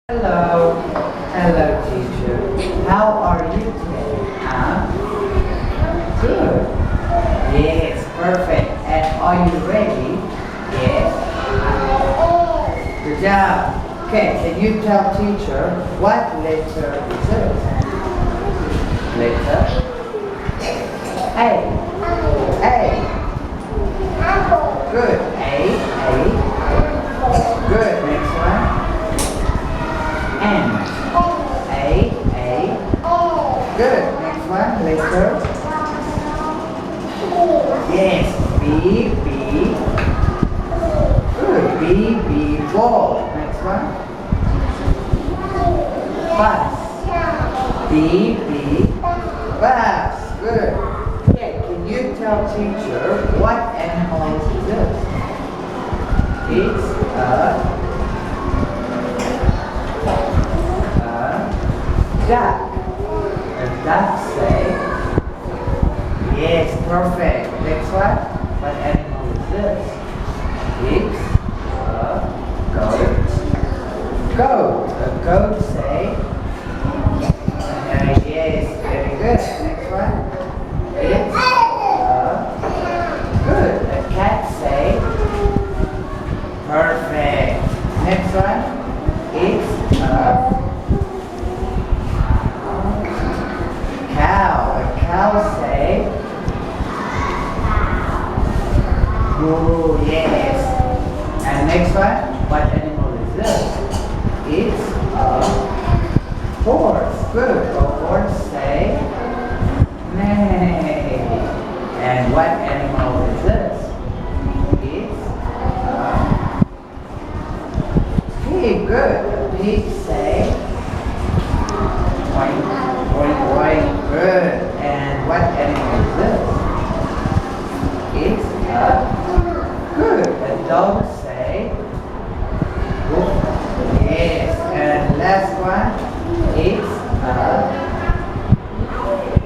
Hello. Hello, teacher. How are you today? Good. Yes, perfect. And are you ready? Yes. Good job. Okay, can you tell teacher what letter is it? Letter A. A. Good. A. Good. Next one. N. A. Good. Next one. Letter. Yes. B. Good. B. Ball. Next one. Bus. B. Bus. Good. Okay. Can you tell teacher what animal is this? It's a duck. A duck say. Yes, perfect. Next one. What animal is this? It's a goat. Goat. A goat say. Yes, very good. Next one. It's a good. A cat say. Perfect. Next one. It's a cow. A cow say. Oh, yes. And next one, what animal is this? It's a horse. Good. A horse say. Neigh. And what animal is this? It's a pig. Good. A pig say. Oink, oink, oink. Good. And what animal is this? It's a good. A dog say. Woof. Yes. And last one. It's a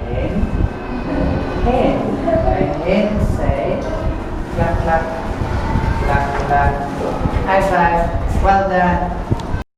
hen. Hen. A hen say. Clap, clap. Clap, clap. High five. Well done.